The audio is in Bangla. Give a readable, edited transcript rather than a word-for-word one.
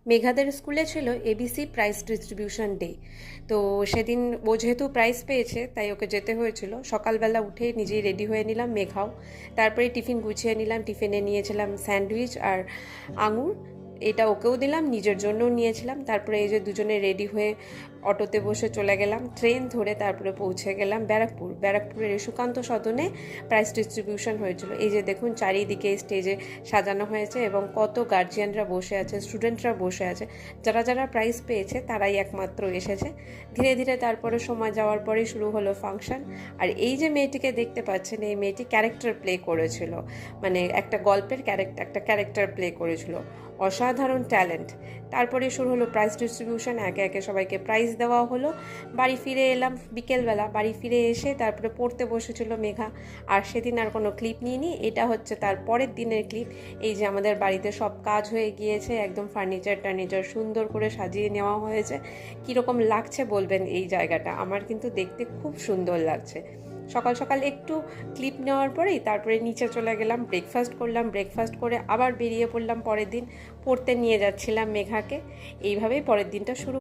মেঘাদের স্কুলে ছিল এবিসি প্রাইজ ডিস্ট্রিবিউশন ডে। তো সেদিন ও যেহেতু প্রাইজ পেয়েছে তাই ওকে যেতে হয়েছিল। সকালবেলা উঠে নিজেই রেডি হয়ে নিলাম, মেঘাও। তারপরে টিফিন গুছিয়ে নিলাম, টিফিনে নিয়েছিলাম স্যান্ডউইচ আর আঙুর। এটা ওকেও দিলাম, নিজের জন্যও নিয়েছিলাম। তারপরে এই যে দুজনে রেডি হয়ে অটোতে বসে চলে গেলাম, ট্রেন ধরে তারপরে পৌঁছে গেলাম ব্যারাকপুরের সুকান্ত সদনে প্রাইজ ডিস্ট্রিবিউশন হয়েছিল। এই যে দেখুন চারিদিকে স্টেজে সাজানো হয়েছে এবং কত গার্জিয়ানরা বসে আছে, স্টুডেন্টরা বসে আছে। যারা যারা প্রাইজ পেয়েছে তারাই একমাত্র এসেছে। ধীরে ধীরে তারপরে সময় যাওয়ার পরেই শুরু হলো ফাংশন। আর এই যে মেয়েটিকে দেখতে পাচ্ছেন, এই মেয়েটি ক্যারেক্টার প্লে করেছিল, মানে একটা গল্পের একটা ক্যারেক্টার প্লে করেছিল। অসাধারণ ট্যালেন্ট। তারপরে শুরু হলো প্রাইজ ডিস্ট্রিবিউশন, একে একে সবাইকে প্রাইজ দেওয়া হলো। বাড়ি ফিরে এলাম বিকেলবেলা। বাড়ি ফিরে এসে তারপরে পড়তে বসেছিল মেঘা। আর সেদিন আর কোনো ক্লিপ নিইনি, এটা হচ্ছে তার পরের দিনের ক্লিপ। এই যে আমাদের বাড়িতে সব কাজ হয়ে গিয়েছে, একদম ফার্নিচার সুন্দর করে সাজিয়ে নেওয়া হয়েছে। কীরকম লাগছে বলবেন এই জায়গাটা? আমার কিন্তু দেখতে খুব সুন্দর লাগছে। সকাল সকাল একটু ক্লিপ নেওয়ার পরেই তারপরে নিচে চলে গেলাম, ব্রেকফাস্ট করলাম। ব্রেকফাস্ট করে আবার বেরিয়ে পড়লাম পরের দিন। পড়তে নিয়ে যাচ্ছিলাম মেঘাকে। এইভাবেই পরের দিনটা শুরু।